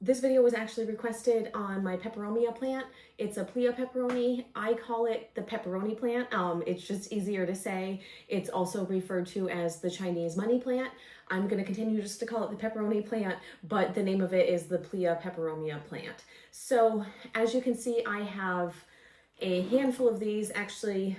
This video was actually requested on my Peperomia plant. It's a Pilea Peperoni. I call it the pepperoni plant. It's just easier to say. It's also referred to as the Chinese money plant. I'm going to continue just to call it the pepperoni plant, but the name of it is the Pilea Peperomia plant. So as you can see, I have a handful of these, actually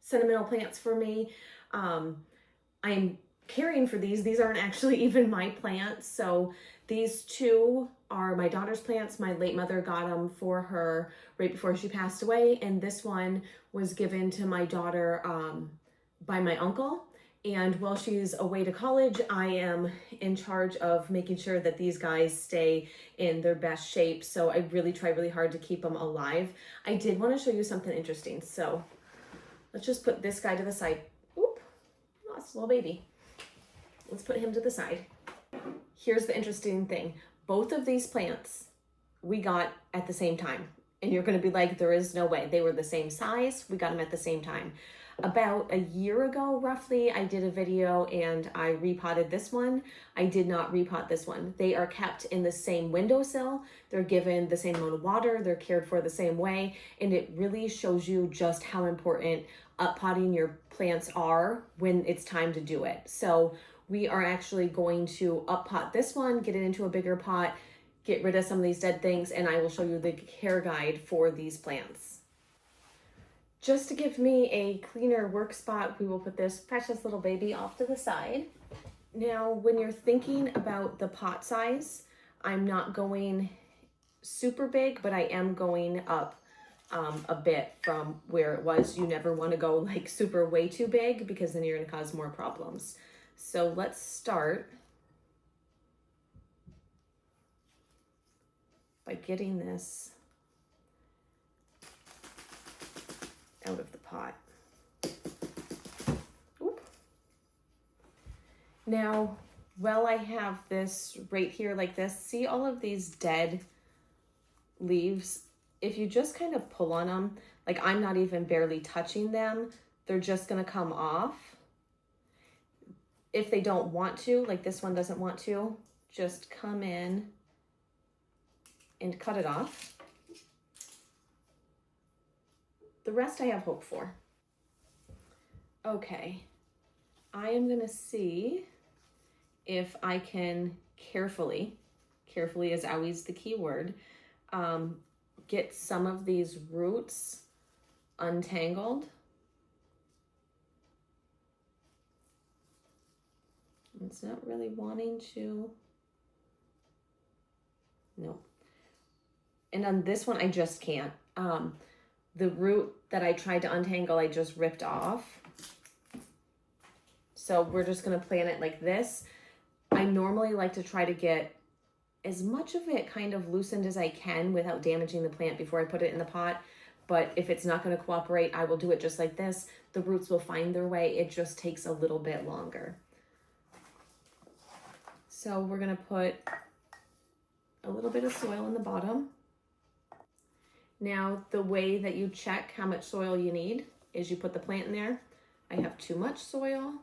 sentimental plants for me. I'm caring for these. These aren't actually even my plants. So these two are my daughter's plants. My late mother got them for her right before she passed away. And this one was given to my daughter by my uncle. And while she's away to college, I am in charge of making sure that these guys stay in their best shape. So I really try really hard to keep them alive. I did want to show you something interesting. So let's just put this guy to the side. Oop, lost a little baby. Let's put him to the side. Here's the interesting thing. Both of these plants we got at the same time. And you're going to be like, there is no way. They were the same size. We got them at the same time. About a year ago, roughly, I did a video and I repotted this one. I did not repot this one. They are kept in the same windowsill. They're given the same amount of water. They're cared for the same way. And it really shows you just how important uppotting your plants are when it's time to do it. So we are actually going to uppot this one, get it into a bigger pot, get rid of some of these dead things, and I will show you the care guide for these plants. Just to give me a cleaner work spot, we will put this precious little baby off to the side. Now, when you're thinking about the pot size, I'm not going super big, but I am going up a bit from where it was. You never want to go like super way too big because then you're going to cause more problems. So let's start by getting this out of the pot. Oop. Now, while I have this right here like this, see all of these dead leaves? If you just kind of pull on them, like I'm not even barely touching them, they're just gonna come off. If they don't want to, like this one doesn't want to, just come in and cut it off. The rest I have hope for. Okay, I am gonna see if I can carefully is always the key word, get some of these roots untangled. It's not really wanting to. No. And on this one, I just can't. The root that I tried to untangle, I just ripped off. So we're just gonna plant it like this. I normally like to try to get as much of it kind of loosened as I can without damaging the plant before I put it in the pot. But if it's not gonna cooperate, I will do it just like this. The roots will find their way. It just takes a little bit longer. So we're gonna put a little bit of soil in the bottom. Now, the way that you check how much soil you need is you put the plant in there. I have too much soil.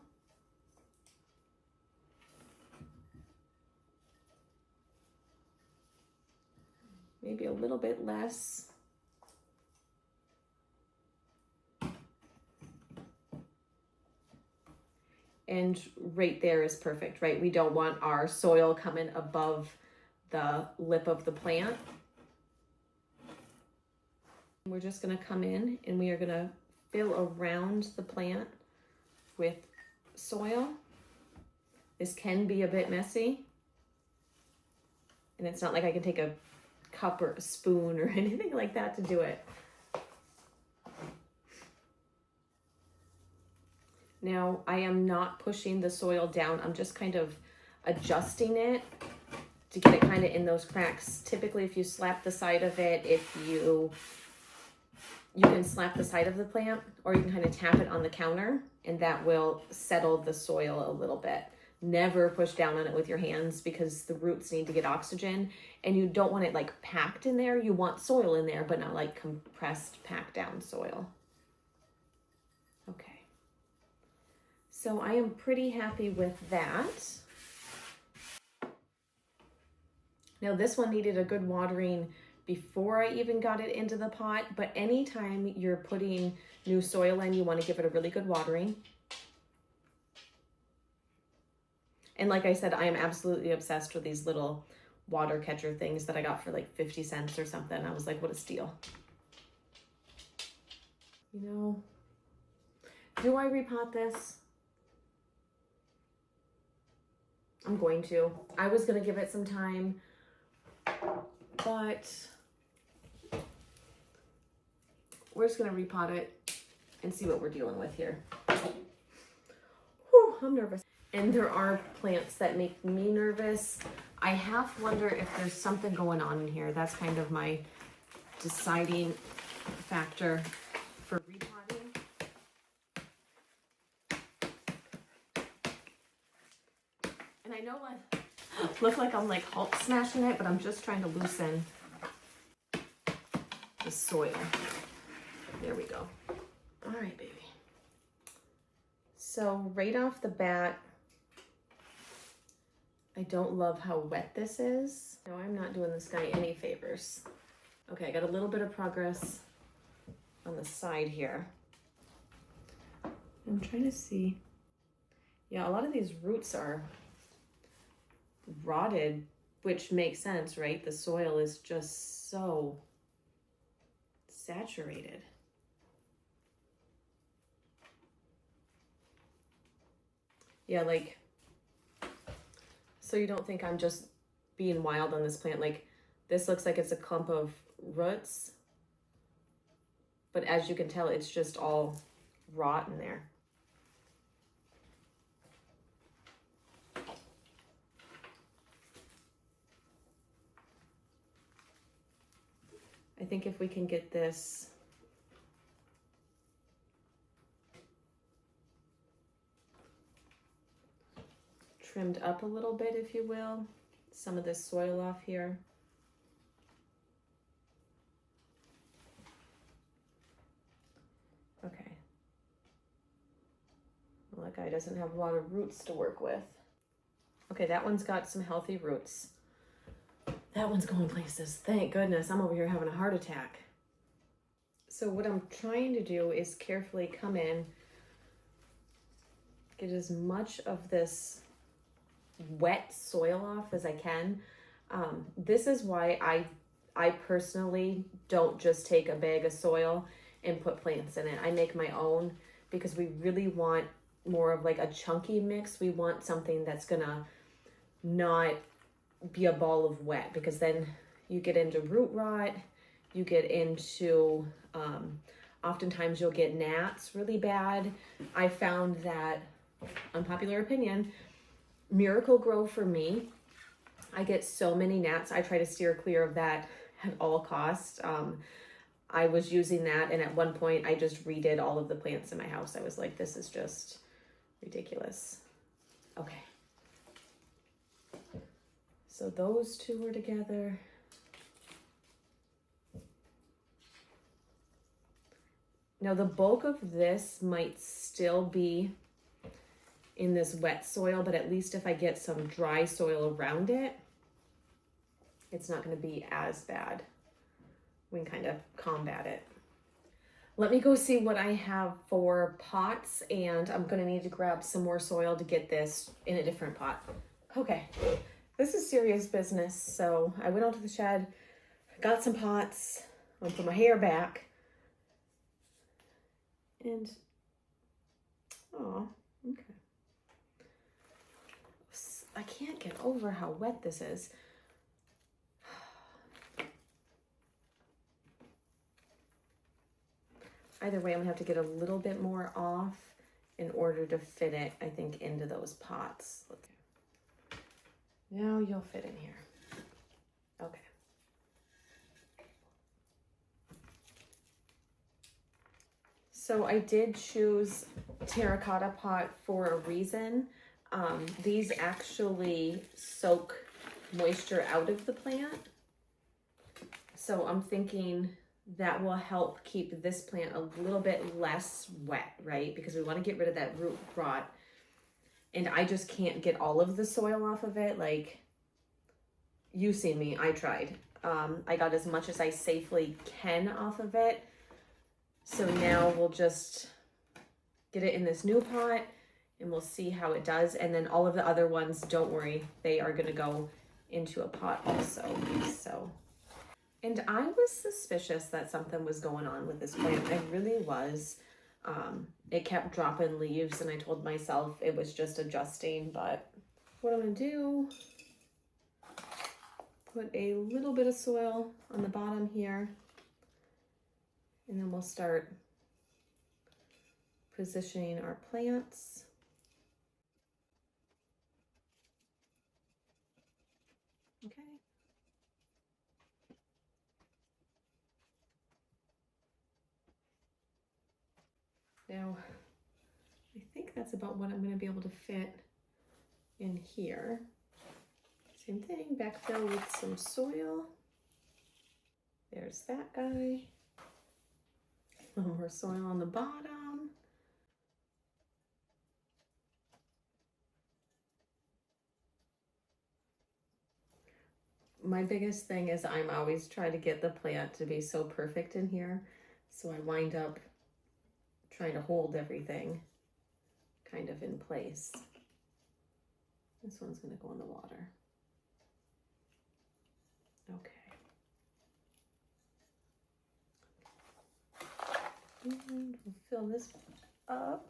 Maybe a little bit less. And right there is perfect, right? We don't want our soil coming above the lip of the plant. We're just gonna come in and we are gonna fill around the plant with soil. This can be a bit messy. And it's not like I can take a cup or a spoon or anything like that to do it. Now, I am not pushing the soil down. I'm just kind of adjusting it to get it kind of in those cracks. Typically, if you slap the side of it, you can slap the side of the plant, or you can kind of tap it on the counter, and that will settle the soil a little bit. Never push down on it with your hands because the roots need to get oxygen, and you don't want it like packed in there. You want soil in there, but not like compressed, packed down soil. Okay. So I am pretty happy with that. Now this one needed a good watering before I even got it into the pot, but anytime you're putting new soil in, you want to give it a really good watering. And like I said, I am absolutely obsessed with these little water catcher things that I got for like 50 cents or something. I was like, what a steal. You know, do I repot this? I'm going to. I was going to give it some time, but we're just going to repot it and see what we're dealing with here. Whew, I'm nervous. And there are plants that make me nervous. I half wonder if there's something going on in here. That's kind of my deciding factor for repotting. And I know I look like I'm like Hulk smashing it, but I'm just trying to loosen the soil. There we go. All right, baby. So right off the bat, I don't love how wet this is. No, I'm not doing this guy any favors. Okay, I got a little bit of progress on the side here. I'm trying to see. Yeah, a lot of these roots are rotted, which makes sense, right? The soil is just so saturated. Yeah, like, so you don't think I'm just being wild on this plant. Like, this looks like it's a clump of roots, but as you can tell, it's just all rot in there. I think if we can get this trimmed up a little bit, if you will, some of this soil off here. Okay. Well, that guy doesn't have a lot of roots to work with. Okay, that one's got some healthy roots. That one's going places. Thank goodness. I'm over here having a heart attack. So what I'm trying to do is carefully come in, get as much of this wet soil off as I can. This is why I personally don't just take a bag of soil and put plants in it. I make my own because we really want more of like a chunky mix. We want something that's gonna not be a ball of wet, because then you get into root rot, you get into oftentimes you'll get gnats really bad. I found that, unpopular opinion, Miracle Grow for me, I get so many gnats. I try to steer clear of that at all costs. I was using that, and at one point I just redid all of the plants in my house. I was like, this is just ridiculous. Okay. So those two are together. Now the bulk of this might still be in this wet soil, but at least if I get some dry soil around it, it's not going to be as bad. We can kind of combat it. Let me go see what I have for pots, and I'm going to need to grab some more soil to get this in a different pot. Okay, this is serious business. So I went out to the shed, got some pots, I'm gonna put my hair back, and oh, okay. I can't get over how wet this is. Either way, I'm gonna have to get a little bit more off in order to fit it, I think, into those pots. Now you'll fit in here. Okay. So I did choose terracotta pot for a reason. These actually soak moisture out of the plant. So I'm thinking that will help keep this plant a little bit less wet, right? Because we want to get rid of that root rot. And I just can't get all of the soil off of it. Like, you seen me, I tried. I got as much as I safely can off of it. So now we'll just get it in this new pot and we'll see how it does. And then all of the other ones, don't worry, they are gonna go into a pot also. So, and I was suspicious that something was going on with this plant. I really was. It kept dropping leaves and I told myself it was just adjusting, but what I'm gonna do, put a little bit of soil on the bottom here, and then we'll start positioning our plants. Okay. Now, I think that's about what I'm going to be able to fit in here. Same thing, backfill with some soil. There's that guy. A little more soil on the bottom. My biggest thing is I'm always trying to get the plant to be so perfect in here. So I wind up trying to hold everything kind of in place. This one's going to go in the water. Okay. And we'll fill this up.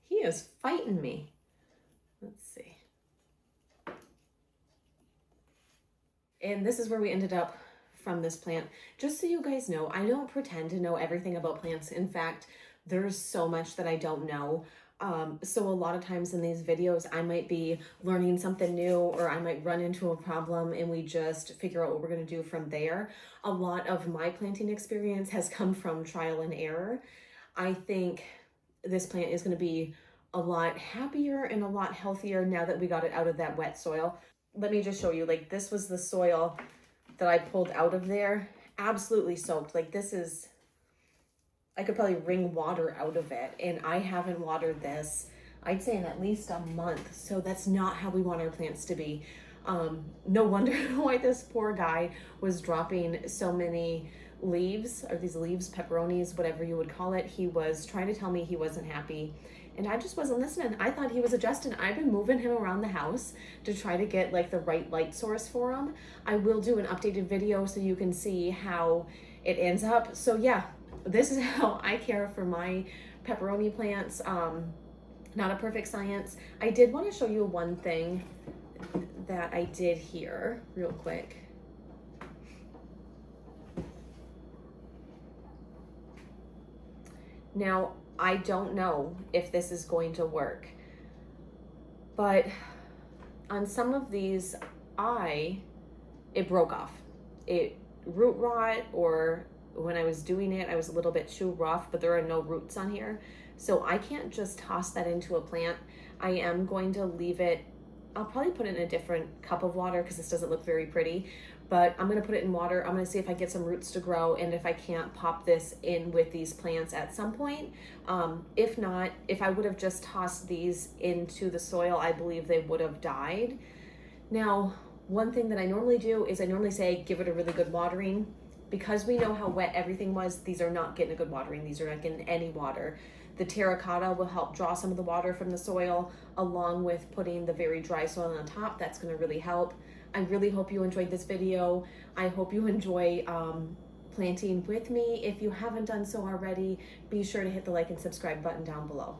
He is fighting me. Let's see. And this is where we ended up from this plant. Just so you guys know, I don't pretend to know everything about plants. In fact, there's so much that I don't know. So a lot of times in these videos, I might be learning something new, or I might run into a problem and we just figure out what we're going to do from there. A lot of my planting experience has come from trial and error. I think this plant is going to be a lot happier and a lot healthier now that we got it out of that wet soil. Let me just show you, like, this was the soil that I pulled out of there, absolutely soaked. Like, this is, I could probably wring water out of it, and I haven't watered this, I'd say, in at least a month. So that's not how we want our plants to be. No wonder why this poor guy was dropping so many leaves, or these leaves, peperonis, whatever you would call it. He was trying to tell me he wasn't happy, and I just wasn't listening. I thought he was adjusting. I've been moving him around the house to try to get like the right light source for him. I will do an updated video so you can see how it ends up. So yeah, this is how I care for my pepperoni plants. Not a perfect science. I did want to show you one thing that I did here real quick. Now, I don't know if this is going to work, but on some of these, it broke off. It root rot, or when I was doing it, I was a little bit too rough, but there are no roots on here. So I can't just toss that into a plant. I am going to leave it, I'll probably put it in a different cup of water because this doesn't look very pretty, but I'm going to put it in water. I'm going to see if I get some roots to grow, and if I can't, pop this in with these plants at some point. If not, if I would have just tossed these into the soil, I believe they would have died. Now, one thing that I normally do is I normally say give it a really good watering. Because we know how wet everything was, these are not getting a good watering. These are not getting any water. The terracotta will help draw some of the water from the soil, along with putting the very dry soil on top. That's going to really help. I really hope you enjoyed this video. I hope you enjoy planting with me. If you haven't done so already, be sure to hit the like and subscribe button down below.